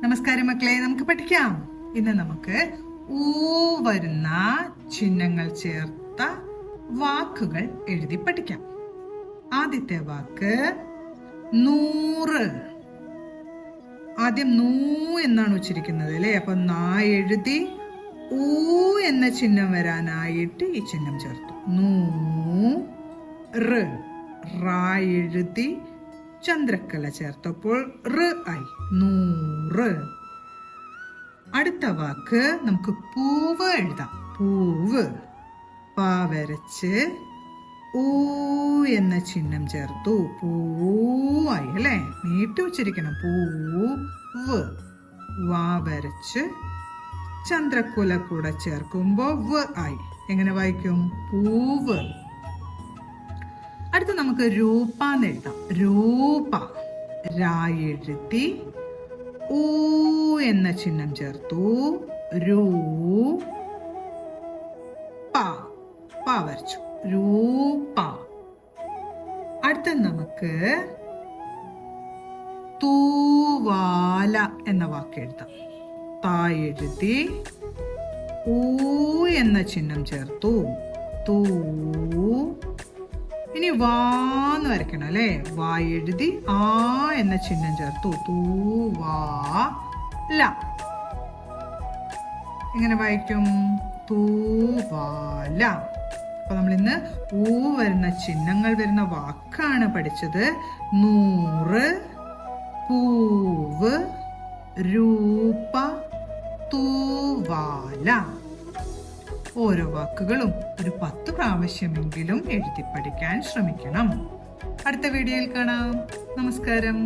നമസ്കാരം മക്കളെ, നമുക്ക് പഠിക്കാം. ഇന്ന് നമുക്ക് ഊ വരുന്ന ചിഹ്നങ്ങൾ ചേർത്ത വാക്കുകൾ എഴുതി പഠിക്കാം. ആദ്യത്തെ വാക്ക് നൂറ്. ആദ്യം നൂ എന്നാണ് ഉച്ചരിക്കുന്നത് അല്ലേ? അപ്പൊ നാ എഴുതി ഊ എന്ന ചിഹ്നം വരാനായിട്ട് ഈ ചിഹ്നം ചേർത്തു. നൂറ്. റാ എഴുതി ചന്ദ്രക്കല ചേർത്തപ്പോൾ റ് ആയി. നൂറ്. അടുത്ത വാക്ക് നമുക്ക് പൂവ് എഴുതാം. പൂവ്. പാ വരച്ച് ഊ എന്ന ചിഹ്നം ചേർത്തു. പൂവായി അല്ലേ? നീട്ടി ഉച്ചരിക്കണം. പൂവ്. വാ വരച്ച് ചന്ദ്രക്കുല കൂടെ ചേർക്കുമ്പോ വ് ആയി. എങ്ങനെ വായിക്കും? പൂവ്. അടുത്ത് നമുക്ക് രൂപ എഴുതാം. രൂപ. രാ എഴുതി ഊ എന്ന ചിഹ്നം ചേർത്തു. പാ വരച്ചു. രൂപ. അടുത്ത നമുക്ക് തൂവാല എന്ന വാക്ക് എഴുതാം. താ എഴുതി ഊ എന്ന ചിഹ്നം ചേർത്തു. ഇനി വാന്ന് വരയ്ക്കണം അല്ലേ? വാ എഴുതി ആ എന്ന ചിഹ്നം ചേർത്തു. തൂവാല. എങ്ങനെ വായിക്കും? തൂവാല. അപ്പൊ നമ്മൾ ഇന്ന് ഊ വരുന്ന ചിഹ്നങ്ങൾ വരുന്ന വാക്കാണ് പഠിച്ചത്. നൂറ്, പൂവ്, രൂപ, തൂവാല. ഓരോ വാക്കുകളും ഒരു 10 പ്രാവശ്യമെങ്കിലും എഴുതി പഠിക്കാൻ ശ്രമിക്കണം. അടുത്ത വീഡിയോയിൽ കാണാം. നമസ്കാരം.